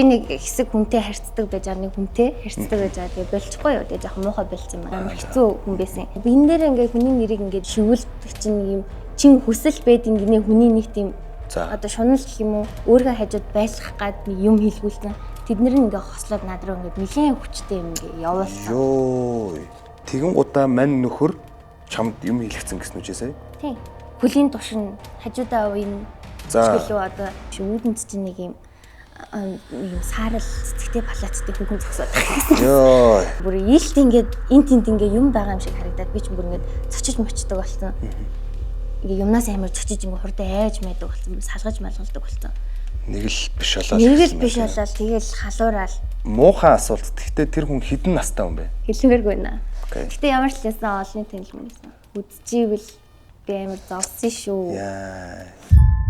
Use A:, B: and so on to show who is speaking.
A: би нэг хэсэг хүнтэй харьцдаг байж байгаа, нэг хүнтэй харьцдаг байж байгаа. Тэгээ болчихгүй юу. Тэгээ жоохон муухай болчих юм байна. Хэцүү хүн байсан. Би энэ дээр ингээд хүний нэрийг ингээд шивүүлдэг чинь юм чин хүсэл байдгийн гинэ хүний нэг тийм одоо шунал гэх юм уу өөргөө хажууд байлгах гад нэг юм хийлгүүлсэн. Тэднэр нь ингээд хослоод над руу ингээд нэлийн хүчтэй юм ингээд явуулсан.
B: Йоо. Тэгэн удаа мань нөхөр чамд юм хийлгэсэн гэсэн үгээс сая.
A: Тийм. Хөлийн тушин хажуудаа уян чиглүү одоо үүдэн чинь нэг юм саарал цэцэгтэй палацтай хүүхэн зогсоод байсан.
B: Йоо.
A: Бүр ийшт ингээд эн тент ингээд юм байгаа юм шиг харагдаад би ч бүр ингээд цочиж мочдөг болсон. Ингээ юмнаас амар цочиж ингээ хурдан айж майдаг болсон. Салгаж малгалдаг болсон.
B: Нэг л биш болоо.
A: Нэг л биш болоо. Тэгэл халуураал.
B: Муухан асуулт. Гэхдээ тэр хүн хэдэн настай хүн бэ?
A: Хэлмээргүй наа. Гэхдээ ямар ч лсэн олонний танил мөн гэсэн. Үдчихвэл би амар зовсон шүү.
B: Яа.